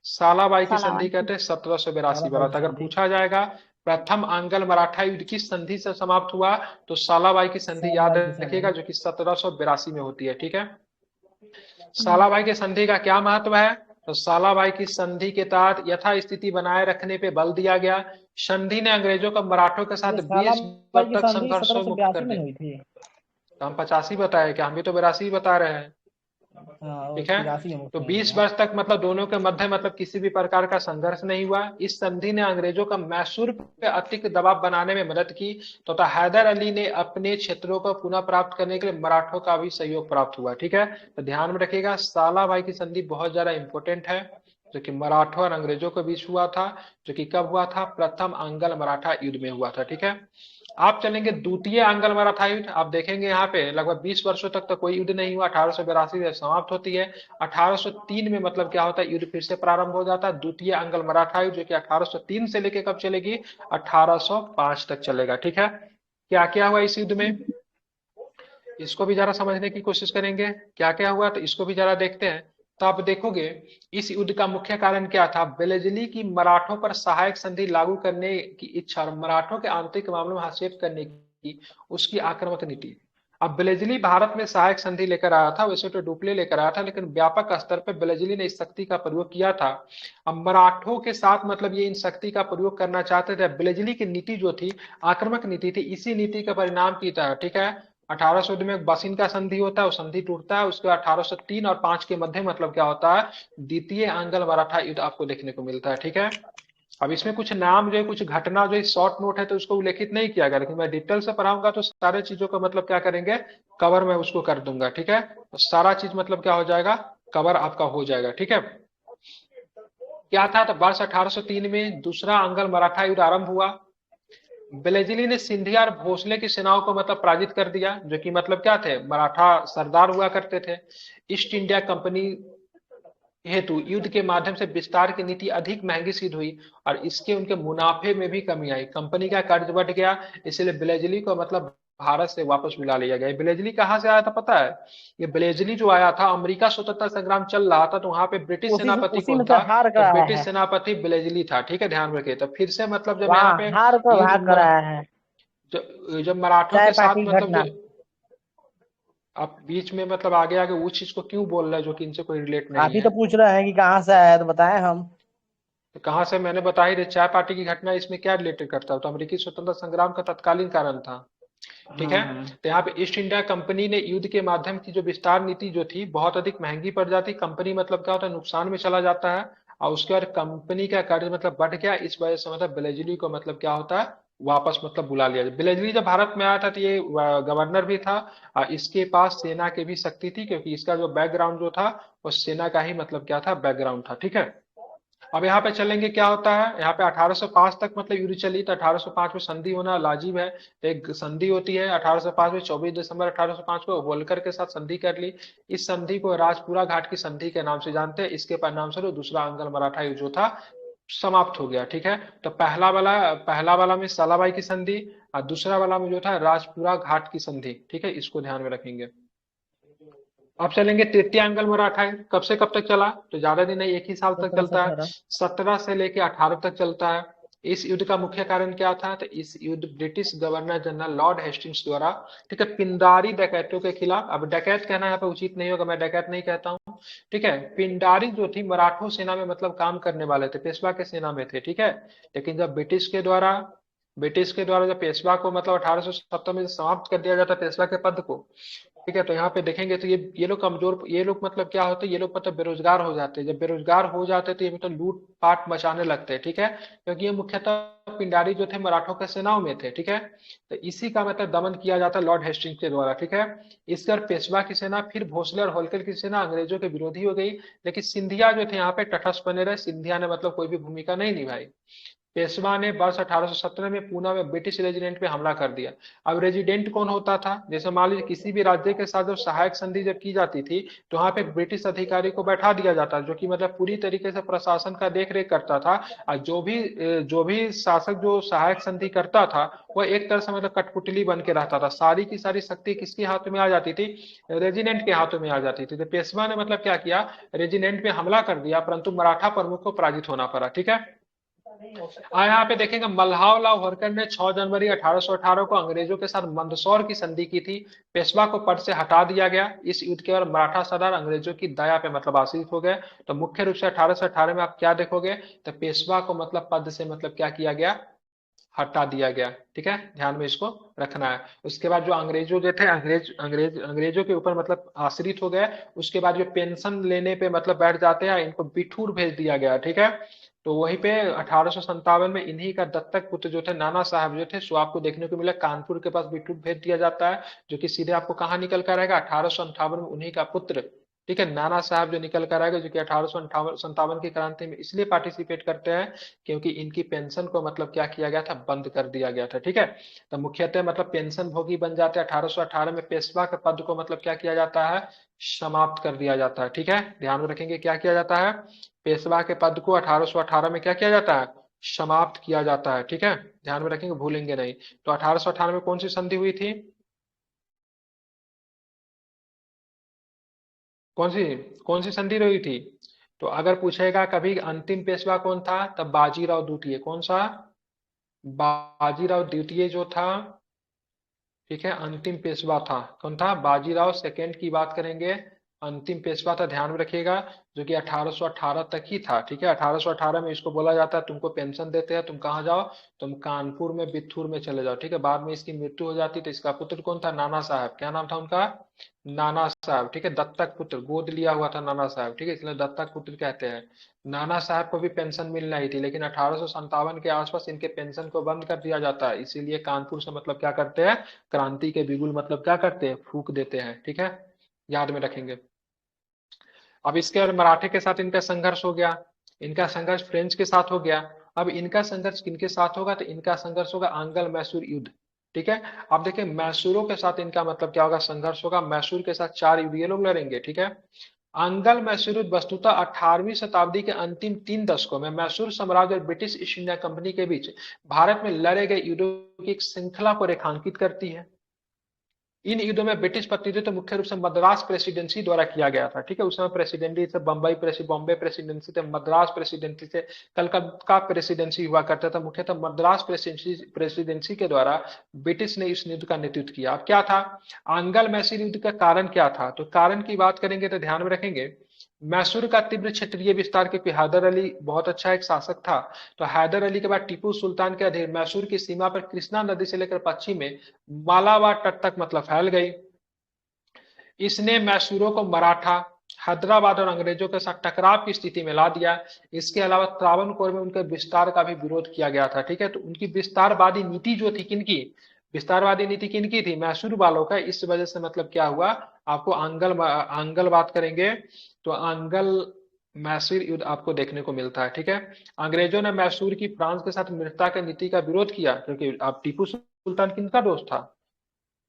सालाबाई की संधि सालाबाद की। कहते हैं। 1782 सालाबाई वाला की था। अगर संधि। पूछा जाएगा प्रथम आंग्ल मराठा युद्ध किस संधि से समाप्त हुआ, तो सालाबाई की संधि याद सालाबाई की रखिएगा, संधि। जो कि 1782 में होती है, ठीक है। हम्म, सालाबाई की संधि का क्या महत्व है, तो सालाबाई की संधि के तहत यथास्थिति बनाए रखने पे बल दिया गया। संधि ने अंग्रेजों को मराठों के ये साथ 20 सालाबाई वर्ष की तक संधि संघर्षों मुक्त कर 1782 में दिया। हुई थी। तो हम 85 बताए क्या, हम भी तो 82 बता रहे हैं, हाँ, और ठीक है। 83 में मुक्त तो हो 20 गया। वर्ष तक मतलब दोनों के मध्य मतलब किसी भी प्रकार का संघर्ष नहीं हुआ। इस संधि ने अंग्रेजों का मैसूर पे अतिरिक्त दबाव बनाने में मदद की, तथा हैदर अली ने अपने क्षेत्रों को पुनः प्राप्त करने के लिए मराठों का भी सहयोग प्राप्त हुआ, ठीक है। तो ध्यान में रखिएगा, सालाबाई की संधि बहुत ज्यादा इंपॉर्टेंट है, जो कि मराठों और अंग्रेजों के बीच हुआ था, जो कि कब हुआ था, प्रथम आंग्ल मराठा युद्ध में हुआ था, ठीक है। आप चलेंगे द्वितीय आंग्ल मराठा युद्ध, आप देखेंगे यहाँ पे लगभग 20 वर्षों तक तो कोई युद्ध नहीं हुआ, 1882 में समाप्त होती है। 1803 में मतलब क्या होता है, युद्ध फिर से प्रारंभ हो जाता है, द्वितीय आंग्ल मराठा युद्ध, जो कि 1803 से लेके कब चलेगी, 1805 तक चलेगा, ठीक है। क्या क्या हुआ इस युद्ध में, इसको भी जरा समझने की कोशिश करेंगे, क्या क्या हुआ, तो इसको भी जरा देखते हैं। तो आप देखोगे, इस युद्ध का मुख्य कारण क्या था, वेलेस्ली की मराठों पर सहायक संधि लागू करने की इच्छा और मराठों के आंतरिक मामलों में हस्तक्षेप करने की उसकी आक्रामक नीति। अब ब्लेजली भारत में सहायक संधि लेकर आया था, वैसे तो डुप्ले लेकर आया था, लेकिन व्यापक स्तर पर ब्लेजली ने इस शक्ति का प्रयोग किया था। अब मराठों के साथ मतलब ये इन शक्ति का प्रयोग करना चाहते थे। ब्लेजली की नीति जो थी आक्रामक नीति थी, इसी नीति का परिणाम की था, ठीक है। 1800 में बसिन का संधि होता है, वो संधि टूटता है, उसके बाद 1803 और 5 के मध्य मतलब क्या होता है, द्वितीय आंग्ल मराठा युद्ध आपको देखने को मिलता है, ठीक है। अब इसमें कुछ नाम जो है, कुछ घटना जो है शॉर्ट नोट है तो उसको उल्लेखित नहीं किया गया, लेकिन मैं डिटेल से पढ़ाऊंगा तो सारे चीजों का मतलब क्या करेंगे, कवर में उसको कर दूंगा, ठीक है। तो सारा चीज मतलब क्या हो जाएगा, कवर आपका हो जाएगा, ठीक है। क्या था, तो वर्ष 1803 में दूसरा अंगल मराठा युद्ध आरंभ हुआ। बेलेजिली ने सिंधिया और भोसले की सेनाओं को मतलब पराजित कर दिया, जो कि मतलब क्या थे, मराठा सरदार हुआ करते थे। ईस्ट इंडिया कंपनी हेतु युद्ध के माध्यम से विस्तार की नीति अधिक महंगी सिद्ध हुई और इसके उनके मुनाफे में भी कमी आई। कंपनी का कर्ज बढ़ गया, इसलिए ब्लेजली को मतलब भारत से वापस बुला लिया गया। ब्लेजली कहाँ से आया था पता है, ये ब्लेजली जो आया था, अमेरिका स्वतंत्रता संग्राम चल रहा था तो वहां पे ब्रिटिश उसी से सेनापति उसी में कौन से था, हार कर तो आया ब्रिटिश है। सेनापति ब्लेजली था, ठीक है, ध्यान रखिए। तो फिर से मतलब जब यहाँ वहाँ पे हार कर युद्ध भाग कर आया है। जब मराठों चाय के पार्टी साथ की मतलब जो, घटना। आप बीच में मतलब आगे आगे वो चीज को क्यों बोल रहे हैं जो कि इनसे कोई रिलेट नहीं आप ही है। तो पूछ रहे हैं कि कहाँ से आया है, तो बताएं हम। तो कहाँ से, मैंने बता ही दे, चाय पार्टी की घटना इसमें क्या रिलेटेड करता है, तो अमेरिकी स्वतंत्रता संग्राम का तत्कालीन कारण था, ठीक है। हम्म। तो यहाँ पे ईस्ट इंडिया कंपनी ने युद्ध के माध्यम की जो विस्तार नीति जो थी बहुत अधिक महंगी पड़ जाती, कंपनी मतलब क्या होता है, नुकसान में चला जाता है, और उसके बाद कंपनी का कर्ज मतलब बढ़ गया, इस वजह से मतलब ब्लेजली को मतलब क्या होता है, वापस मतलब बुला लिया जाए। ब्लेजली जब भारत में आया था तो ये गवर्नर भी था, और इसके पास सेना की भी शक्ति थी, क्योंकि इसका जो बैकग्राउंड जो था वो सेना का ही मतलब क्या था, बैकग्राउंड था, ठीक है। अब यहाँ पे चलेंगे, क्या होता है यहाँ पे 1805 तक मतलब युद्ध चली, तो 1805 में संधि होना लाजिम है। तो एक संधि होती है 1805 में, 24 दिसंबर 1805 को होलकर के साथ संधि कर ली। इस संधि को राजपुरा घाट की संधि के नाम से जानते हैं। इसके परिणाम स्वरूप दूसरा अंगल मराठा युद्ध जो था समाप्त हो गया, ठीक है। तो पहला वाला में सालाबाई की संधि, और दूसरा वाला में जो था राजपुरा घाट की संधि, ठीक है, इसको ध्यान में रखेंगे। अब चलेंगे तृतीय अंगल मराठा है, कब से कब तक चला, तो ज्यादा दिन नहीं, एक ही साल तक 17 से चलता है, 18। 17 से लेके 18 तक चलता है। इस युद्ध का मुख्य कारण क्या था, तो इस युद्ध British governor general Lord Hastings द्वारा, ठीक है, पिंडारी डकैतों के खिलाफ, अब डकैत कहना यहाँ पे उचित नहीं होगा, मैं डकैत नहीं कहता हूँ, ठीक है। पिंडारी जो थी मराठों सेना में मतलब काम करने वाले थे, पेशवा के सेना में थे, ठीक है। लेकिन जब ब्रिटिश के द्वारा जब पेशवा को मतलब 1870 में समाप्त कर दिया जाता पेशवा के पद को, ठीक है। तो यहाँ पे देखेंगे तो ये लोग कमजोर, ये लोग मतलब क्या होते हैं, ये लोग मतलब बेरोजगार हो जाते हैं। जब बेरोजगार हो जाते हैं तो ये मतलब लूट पाट मचाने लगते हैं, ठीक है, क्योंकि ये मुख्यतः पिंडारी जो थे मराठों के सेनाओं में थे, ठीक है। तो इसी का मतलब दमन किया जाता है लॉर्ड हेस्टिंग्स के द्वारा, ठीक है। इस पर पेशवा की सेना, फिर भोसले और होलकर की सेना अंग्रेजों के विरोधी हो गई, लेकिन सिंधिया जो थे यहाँ पे तटस्थ बने रहे, सिंधिया ने मतलब कोई भी भूमिका नहीं निभाई। पेशवा ने वर्ष 1817 में पूना में ब्रिटिश रेजिडेंट पे हमला कर दिया। अब रेजिडेंट कौन होता था, जैसे मान लीजिए किसी भी राज्य के साथ जब सहायक संधि जब की जाती थी तो वहां पे एक ब्रिटिश अधिकारी को बैठा दिया जाता, जो कि मतलब पूरी तरीके से प्रशासन का देख रेख करता था। और जो भी शासक जो सहायक संधि करता था वह एक तरह से मतलब कठपुतली बन के रहता था, सारी की सारी शक्ति किसके हाथों में आ जाती थी, रेजिडेंट के हाथों में आ जाती थी। तो पेशवा ने मतलब क्या किया, रेजिडेंट पे हमला कर दिया, परंतु मराठा प्रमुख को पराजित होना पड़ा, ठीक है। यहाँ पे देखेंगे मल्हावलाल होलकर ने 6 जनवरी 1818 को अंग्रेजों के साथ मंदसौर की संधि की थी। पेशवा को पद से हटा दिया गया। इस युद्ध के बाद मराठा सरदार अंग्रेजों की दया पे मतलब आश्रित हो गए। तो मुख्य रूप से 1818 में आप क्या देखोगे, तो पेशवा को मतलब पद से मतलब क्या किया गया, हटा दिया गया, ठीक है, ध्यान में इसको रखना है। उसके बाद जो अंग्रेजों जो थे, अंग्रेजों के ऊपर मतलब आश्रित हो गए। उसके बाद जो पेंशन लेने पे मतलब बैठ जाते हैं, इनको बिठूर भेज दिया गया, ठीक है। तो वहीं पे 1857 में इन्हीं का दत्तक पुत्र जो थे नाना साहब जो थे, सो आपको देखने को मिला कानपुर के पास बिठूर भेज दिया जाता है, जो कि सीधे आपको कहाँ निकल कर आएगा, 1858 में उन्हीं का पुत्र, ठीक है, नाना साहब जो निकल कर आएगा, जो कि 1857 की क्रांति में इसलिए पार्टिसिपेट करते हैं क्योंकि इनकी पेंशन को मतलब क्या किया गया था, बंद कर दिया गया था, ठीक है। तो मुख्यतः मतलब पेंशन भोगी बन जाते हैं। 1818 में पेशवा के पद को मतलब क्या किया जाता है, समाप्त कर दिया जाता है, ठीक है, ध्यान में रखेंगे क्या किया जाता है, पेशवा के पद को 1818 में क्या किया जाता है, समाप्त किया जाता है, ठीक है, ध्यान में रखेंगे, भूलेंगे नहीं। तो 1818 में कौन सी संधि हुई थी, कौन सी कौन सी संधि हुई थी, तो अगर पूछेगा कभी अंतिम पेशवा कौन था, तब बाजीराव द्वितीय, कौन सा, बाजीराव द्वितीय जो था, ठीक है। अंतिम पेशवा था, कौन था? बाजीराव सेकेंड की बात करेंगे। अंतिम पेशवा था, ध्यान में रखिएगा, जो कि 1818 तक ही था। ठीक है, 1818 में इसको बोला जाता है तुमको पेंशन देते हैं, तुम कहाँ जाओ, तुम कानपुर में बिथुर में चले जाओ। ठीक है, बाद में इसकी मृत्यु हो जाती, तो इसका पुत्र कौन था? नाना साहब। क्या नाम था उनका? नाना साहब। ठीक है, दत्तक पुत्र, गोद लिया हुआ था नाना साहब। ठीक है, इसलिए दत्तक पुत्र कहते हैं। नाना साहब को भी पेंशन मिल रही थी, लेकिन 1857 के आसपास इनके पेंशन को बंद कर दिया जाता है। इसीलिए कानपुर से मतलब क्या करते हैं, क्रांति के बिगुल मतलब क्या करते हैं, फूंक देते हैं। ठीक है, याद में रखेंगे। अब इसके और मराठे के साथ इनका संघर्ष हो गया, इनका संघर्ष फ्रेंच के साथ हो गया। अब इनका संघर्ष किनके साथ होगा? तो इनका संघर्ष होगा आंग्ल मैसूर युद्ध। ठीक है, अब देखिए मैसूरों के साथ इनका मतलब क्या होगा, संघर्ष होगा। मैसूर के साथ 4 युद्ध ये लोग लड़ेंगे। ठीक है, आंग्ल मैसूर युद्ध वस्तुतः 18वीं शताब्दी के अंतिम 3 दशकों में मैसूर साम्राज्य और ब्रिटिश ईस्ट इंडिया कंपनी के बीच भारत में लड़े गए युद्धों की एक श्रृंखला को रेखांकित करती है। इन युद्धों में ब्रिटिश प्रतिनिधित्व मुख्य रूप से मद्रास प्रेसिडेंसी द्वारा किया गया था। ठीक है, उस समय प्रेसिडेंसी थे बॉम्बे प्रेसिडेंसी थे, मद्रास प्रेसिडेंसी थे, कलकत्ता प्रेसिडेंसी हुआ करता था। मुख्यतः मद्रास प्रेसिडेंसी के द्वारा ब्रिटिश ने इस युद्ध का नेतृत्व किया। अब क्या था आंग्ल मैसूर युद्ध का कारण? क्या था? तो कारण की बात करेंगे तो ध्यान में रखेंगे, मैसूर का तीव्र क्षेत्रीय विस्तार, क्योंकि हैदर अली बहुत अच्छा एक शासक था। तो हैदर अली के बाद टीपू सुल्तान के अधीन मैसूर की सीमा पर कृष्णा नदी से लेकर पश्चिम में मालाबार तट तक मतलब फैल गई। इसने मैसूरों को मराठा, हैदराबाद और अंग्रेजों के साथ टकराव की स्थिति में ला दिया। इसके अलावा त्रावणकोर में उनके विस्तार का भी विरोध किया गया था। ठीक है, तो उनकी विस्तारवादी नीति जो थी, किनकी विस्तारवादी नीति किनकी थी? मैसूर वालों का। इस वजह से मतलब क्या हुआ, आपको आंगल बात करेंगे तो आंगल मैसूर युद्ध आपको देखने को मिलता है। ठीक है, अंग्रेजों ने मैसूर की फ्रांस के साथ मित्रता की नीति का विरोध किया, क्योंकि आप टीपू सुल्तान किनका दोस्त था?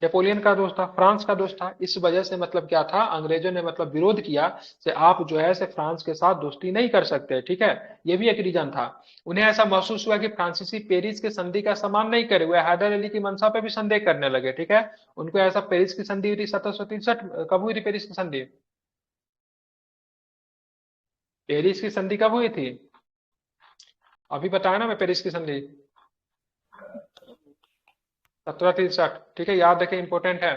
नेपोलियन का दोस्त था, फ्रांस का दोस्त था। इस वजह से मतलब क्या था, अंग्रेजों ने मतलब विरोध किया कि आप जो है से फ्रांस के साथ दोस्ती नहीं कर सकते। ठीक है, ये भी एक रीजन था। उन्हें ऐसा महसूस हुआ कि फ्रांसीसी पेरिस के संधि का सम्मान नहीं करे हुए, हैदर अली की मंशा पे भी संदेह करने लगे। ठीक है, उनको ऐसा, पेरिस की संधि हुई थी 1763, कब हुई थी पेरिस की संधि? पेरिस की संधि कब हुई थी? अभी बताया ना मैं, पेरिस की संधि 1763। ठीक है, याद रखें, इंपॉर्टेंट है।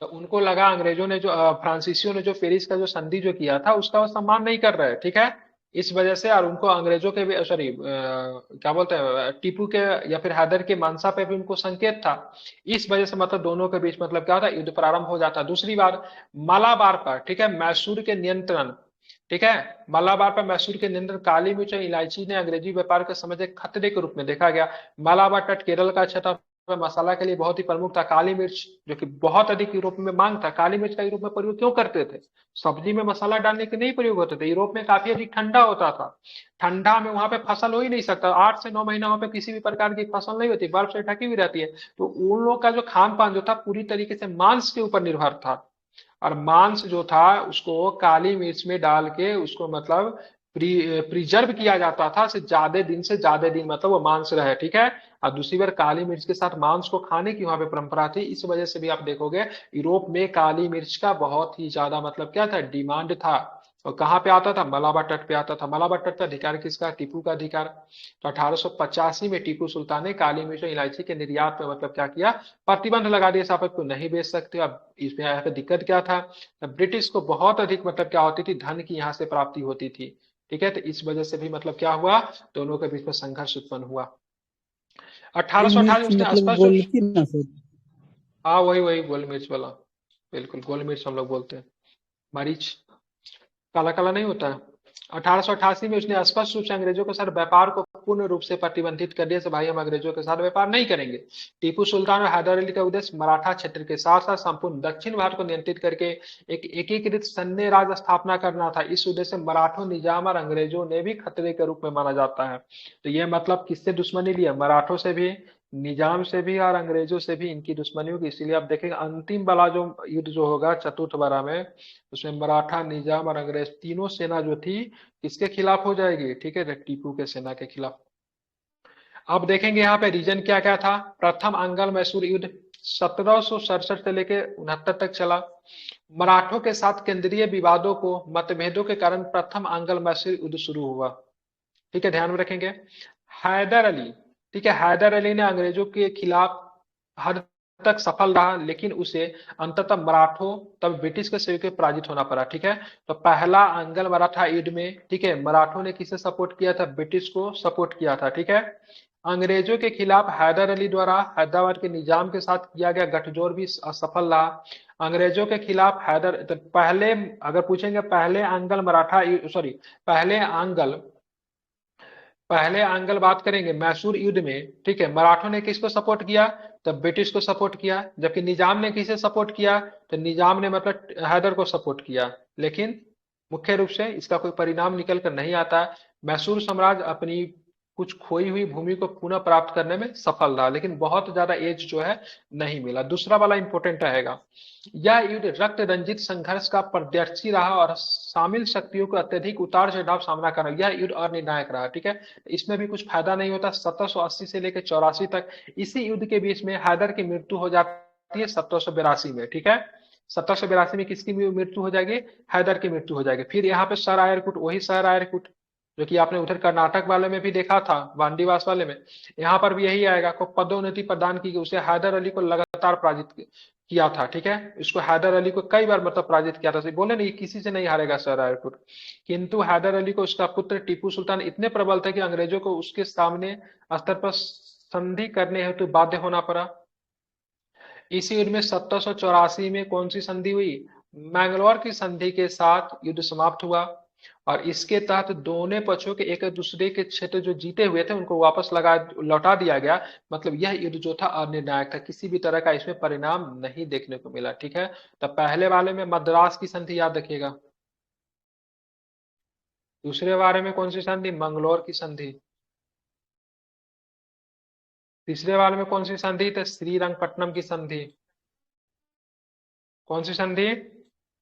तो उनको लगा, अंग्रेजों ने जो फ्रांसीसियों ने जो पेरिस का जो संधि जो किया था उसका वो सम्मान नहीं कर रहे। ठीक है, इस वजह से, और उनको अंग्रेजों के भी, सॉरी क्या बोलते हैं, टीपू के या फिर हैदर के मंशा पे भी उनको संकेत था। इस वजह से मतलब दोनों के बीच मतलब क्या था, युद्ध प्रारंभ हो जाता। दूसरी बार मालाबार पर, ठीक है, मैसूर के नियंत्रण, ठीक है, मालाबार पर मैसूर के नियंत्रण काली मिर्च और इलायची ने अंग्रेजी व्यापार के समय एक खतरे के रूप में देखा गया। मालाबार तट केरल का क्षेत्र मसाला के लिए बहुत ही प्रमुख था। काली मिर्च जो कि बहुत अधिक यूरोप में मांग था, काली मिर्च का यूरोप में प्रयोग क्यों करते थे? सब्जी में मसाला डालने के नहीं प्रयोग होते थे। यूरोप में काफी अधिक ठंडा होता था, ठंडा में वहां पे फसल हो ही नहीं सकता, 8 से 9 महीना वहां पे किसी भी प्रकार की फसल नहीं होती, बर्फ से ढकी हुई रहती है। तो उन लोग का जो खान पान जो था पूरी तरीके से मांस के ऊपर निर्भर था, और मांस जो था उसको काली मिर्च में डाल के उसको मतलब प्रिजर्व किया जाता था, से ज्यादा दिन मतलब वो मांस रहे। ठीक है, और दूसरी बार काली मिर्च के साथ मांस को खाने की वहां पे परंपरा थी। इस वजह से भी आप देखोगे यूरोप में काली मिर्च का बहुत ही ज्यादा मतलब क्या था, डिमांड था। और कहाँ पे आता था? मलाबार तट पे आता था। मलाबार तट का अधिकार किसका? टीपू का अधिकार। तो 1885 में टीपू सुल्तान ने काली मिर्च और इलायची के निर्यात पे मतलब क्या किया, प्रतिबंध लगा दिया, आप इसको नहीं बेच सकते। अब इसमें यहाँ पे दिक्कत क्या था, ब्रिटिश को बहुत अधिक मतलब क्या होती थी, धन की यहाँ से प्राप्ति होती थी। ठीक है, तो इस वजह से भी मतलब क्या हुआ, दोनों के बीच में संघर्ष उत्पन्न हुआ। ये 1828 में मिर्च उसने मतलब स्पष्ट गोल की ना सर? हाँ वही वही गोल मिर्च वाला, बिल्कुल गोल मिर्च हम लोग बोलते हैं, मरीच, काला काला नहीं होता है। 1888 में उसने स्पष्ट रूप से अंग्रेजों के साथ व्यापार को पूर्ण रूप से प्रतिबंधित कर दिया, भाई हम अंग्रेजों के साथ व्यापार नहीं करेंगे। टीपू सुल्तान और हैदर अली का उद्देश्य मराठा क्षेत्र के साथ साथ संपूर्ण दक्षिण भारत को नियंत्रित करके एक एकीकृत सैन्य राज स्थापना करना था। इस उद्देश्य से मराठों, निजाम और अंग्रेजों ने भी खतरे के रूप में माना जाता है। तो ये मतलब किससे दुश्मनी लिया? मराठों से भी, निजाम से भी और अंग्रेजों से भी इनकी दुश्मनी होगी। इसीलिए आप देखेंगे अंतिम वाला जो युद्ध जो होगा चतुर्थ वारा में, उसमें मराठा, निजाम और अंग्रेज तीनों सेना जो थी किसके खिलाफ हो जाएगी? ठीक है, टीपू के सेना के खिलाफ। अब देखेंगे यहाँ पे रीजन क्या क्या था। प्रथम आंग्ल मैसूर युद्ध 1767 से लेकर 69 तक चला। मराठों के साथ केंद्रीय विवादों को, मतभेदों के कारण प्रथम आंग्ल मैसूर युद्ध शुरू हुआ। ठीक है, ध्यान में रखेंगे। हैदर अली, ठीक है, हैदर अली ने अंग्रेजों के खिलाफ हर तक सफल रहा, लेकिन उसे अंततः मराठों तब ब्रिटिश के सहयोग से पराजित होना पड़ा। ठीक है, तो पहला अंगल मराठा युद्ध में, ठीक है, मराठों ने किसे सपोर्ट किया था? ब्रिटिश को सपोर्ट किया था। ठीक है, अंग्रेजों के खिलाफ हैदर अली द्वारा हैदराबाद के निजाम के साथ किया गया गठजोड़ भी असफल रहा। अंग्रेजों के खिलाफ हैदर तो पहले, अगर पूछेंगे पहले अंगल मराठा, सॉरी, पहले आंगल पहले आंगल बात करेंगे मैसूर युद्ध में, ठीक है, मराठों ने किसको सपोर्ट किया? तो ब्रिटिश को सपोर्ट किया। जबकि निजाम ने किसे सपोर्ट किया? तो निजाम ने मतलब हैदर को सपोर्ट किया। लेकिन मुख्य रूप से इसका कोई परिणाम निकल कर नहीं आता। मैसूर साम्राज्य अपनी कुछ खोई हुई भूमि को पुनः प्राप्त करने में सफल रहा, लेकिन बहुत ज्यादा एज जो है नहीं मिला। दूसरा वाला इंपॉर्टेंट रहेगा, यह युद्ध रक्त रंजित संघर्ष का प्रत्यक्षी रहा और शामिल शक्तियों को अत्यधिक उतार चढ़ाव सामना करना, यह युद्ध अनिर्णायक रहा। ठीक है, इसमें भी कुछ फायदा नहीं होता। 1780 से लेकर 84 तक इसी युद्ध के बीच में हैदर की मृत्यु हो जाती है 1782 में। ठीक है, 1782 में किसकी मृत्यु हो जाएगी? हैदर की मृत्यु हो जाएगी। फिर यहाँ पे सर आयरकुट, वही सर आयरकुट जो कि आपने उधर कर्नाटक वाले में भी देखा था, वांडीवास वाले में, यहाँ पर भी यही आएगा। को पदोन्नति प्रदान की गई, उसे हैदर अली को लगातार पराजित किया था। ठीक है, इसको हैदर अली को कई बार मतलब पराजित किया था। बोले नहीं किसी से नहीं हारेगा सर आयरकुट, किंतु हैदर अली को उसका पुत्र टीपू सुल्तान इतने प्रबल थे कि अंग्रेजों को उसके सामने स्तर पर संधि करने हेतु बाध्य होना पड़ा। इसी युद्ध में 1784 में कौन सी संधि हुई? मैंगलोर की संधि के साथ युद्ध समाप्त हुआ और इसके तहत दोनों पक्षों के एक दूसरे के क्षेत्र जो जीते हुए थे उनको वापस लौटा दिया गया। मतलब यह युद्ध जो था अनिर्णायक था, किसी भी तरह का इसमें परिणाम नहीं देखने को मिला। ठीक है, तो पहले वाले में मद्रास की संधि याद रखिएगा, दूसरे वाले में कौन सी संधि? मंगलोर की संधि। तीसरे वाले में कौन सी संधि? तो श्रीरंगपट्टनम की संधि। कौन सी संधि?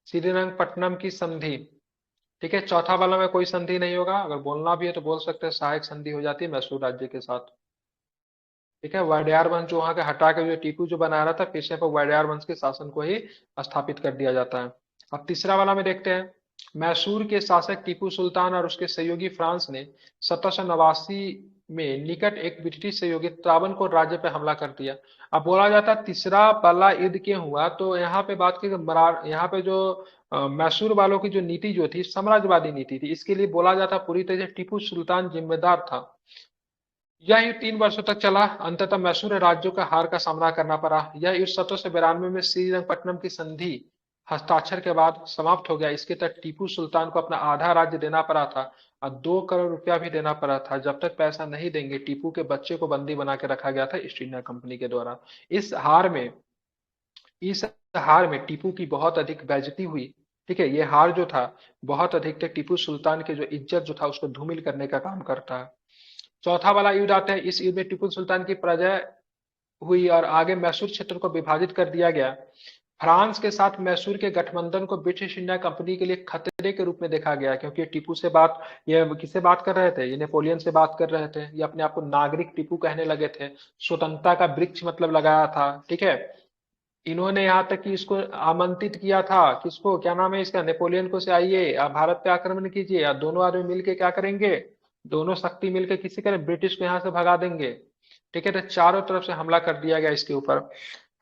श्रीरंगपट्टनम की संधि। ठीक है, चौथा वाला में कोई संधि नहीं होगा, अगर बोलना भी है तो बोल सकते हैं सहायक संधि हो जाती है मैसूर राज्य के साथ। ठीक है, वाडियार वंश जो वहां के हटा के जो टीपू जो बना रहा था, फिर से वाडियार वंश के शासन को ही स्थापित कर दिया जाता है। अब तीसरा वाला में देखते हैं, मैसूर के शासक टीपू सुल्तान और उसके सहयोगी फ्रांस ने 1789 में निकट एक ब्रिटिश सहयोगी त्रावणकोर राज्य पर हमला कर दिया। अब बोला जाता है तीसरा वाला युद्ध क्यों हुआ, तो यहाँ पे बात की यहाँ पे जो मैसूर वालों की जो नीति जो थी साम्राज्यवादी नीति थी, इसके लिए बोला जाता पूरी तरह से टीपू सुल्तान जिम्मेदार था। यह युद्ध 3 वर्षों तक चला, अंततः मैसूर राज्यों का हार का सामना करना पड़ा। यह युद्ध 1792 में श्रीरंगपट्टनम की संधि हस्ताक्षर के बाद समाप्त हो गया। इसके तहत टीपू सुल्तान को अपना आधा राज्य देना पड़ा था और 2 करोड़ रुपया भी देना पड़ा था। जब तक पैसा नहीं देंगे, टीपू के बच्चे को बंदी बना के रखा गया था ईस्ट इंडिया कंपनी के द्वारा। इस हार में टीपू की बहुत अधिक बेइज्जती हुई। ठीक है, ये हार जो था बहुत अधिक तक टीपू सुल्तान के जो इज्जत जो था उसको धूमिल करने का काम करता है। चौथा वाला युद्ध आता है, इस युद्ध में टीपू सुल्तान की पराजय हुई और आगे मैसूर क्षेत्र को विभाजित कर दिया गया। फ्रांस के साथ मैसूर के गठबंधन को ब्रिटिश इंडिया कंपनी के लिए खतरे के रूप में देखा गया, क्योंकि टीपू से बात, ये किससे बात कर रहे थे? ये नेपोलियन से बात कर रहे थे। ये अपने आप को नागरिक टीपू कहने लगे थे, स्वतंत्रता का वृक्ष मतलब लगाया था। ठीक है, इन्होंने यहाँ तक कि इसको आमंत्रित किया था, किसको, क्या नाम है इसका, नेपोलियन को, से आइए आप भारत पे आक्रमण कीजिए, या दोनों आदमी मिलके क्या करेंगे, दोनों शक्ति मिलकर किसी करें ब्रिटिश को यहाँ से भगा देंगे। ठीक है, तो चारों तरफ से हमला कर दिया गया इसके ऊपर।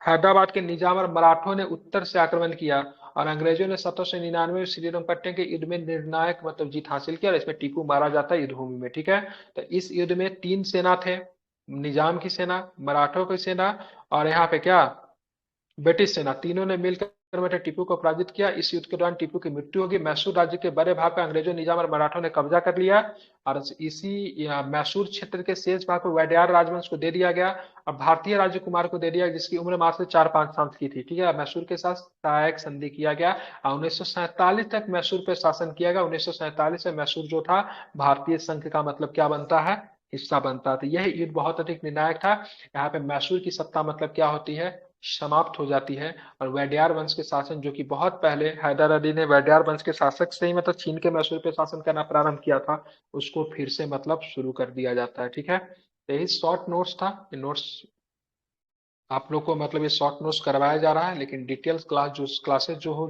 हैदराबाद के निजाम और मराठों ने उत्तर से आक्रमण किया और अंग्रेजों ने 1799 में श्रीरंगपट्टनम के युद्ध में निर्णायक मतलब जीत हासिल किया और इसमें टीपू मारा जाता है युद्ध भूमि में। ठीक है, तो इस युद्ध में 3 सेना थे, निजाम की सेना, मराठों की सेना और यहाँ पे क्या, ब्रिटिश सेना, तीनों ने मिलकर मतलब टीपू को पराजित किया। इस युद्ध के दौरान टीपू की मृत्यु होगी। मैसूर राज्य के बड़े भाग पर अंग्रेजों, निजाम और मराठों ने कब्जा कर लिया और इसी मैसूर क्षेत्र के शेष भाग को वाडियार राजवंश को दे दिया गया और भारतीय राजकुमार को दे दिया, जिसकी उम्र मात्र 4-5 साल की थी। ठीक है, मैसूर के साथ सहायक संधि किया गया और 1947 तक मैसूर पर शासन किया गया। 1947 से मैसूर जो था भारतीय संघ का मतलब क्या बनता है, हिस्सा बनता था। यह युद्ध बहुत अधिक निर्णायक था। यहाँ पे मैसूर की सत्ता मतलब क्या होती है, समाप्त हो जाती है और वाडियार वंश के शासन, जो कि बहुत पहले हैदर अली ने वाडियार वंश के शासक से ही मतलब छीन के मैसूर पे शासन करना प्रारंभ किया था, उसको फिर से मतलब शुरू कर दिया जाता है। ठीक है, यही शॉर्ट नोट्स था। ये नोट्स आप लोग को मतलब ये शॉर्ट नोट्स करवाया जा रहा है, लेकिन डिटेल्स क्लासेस जो हो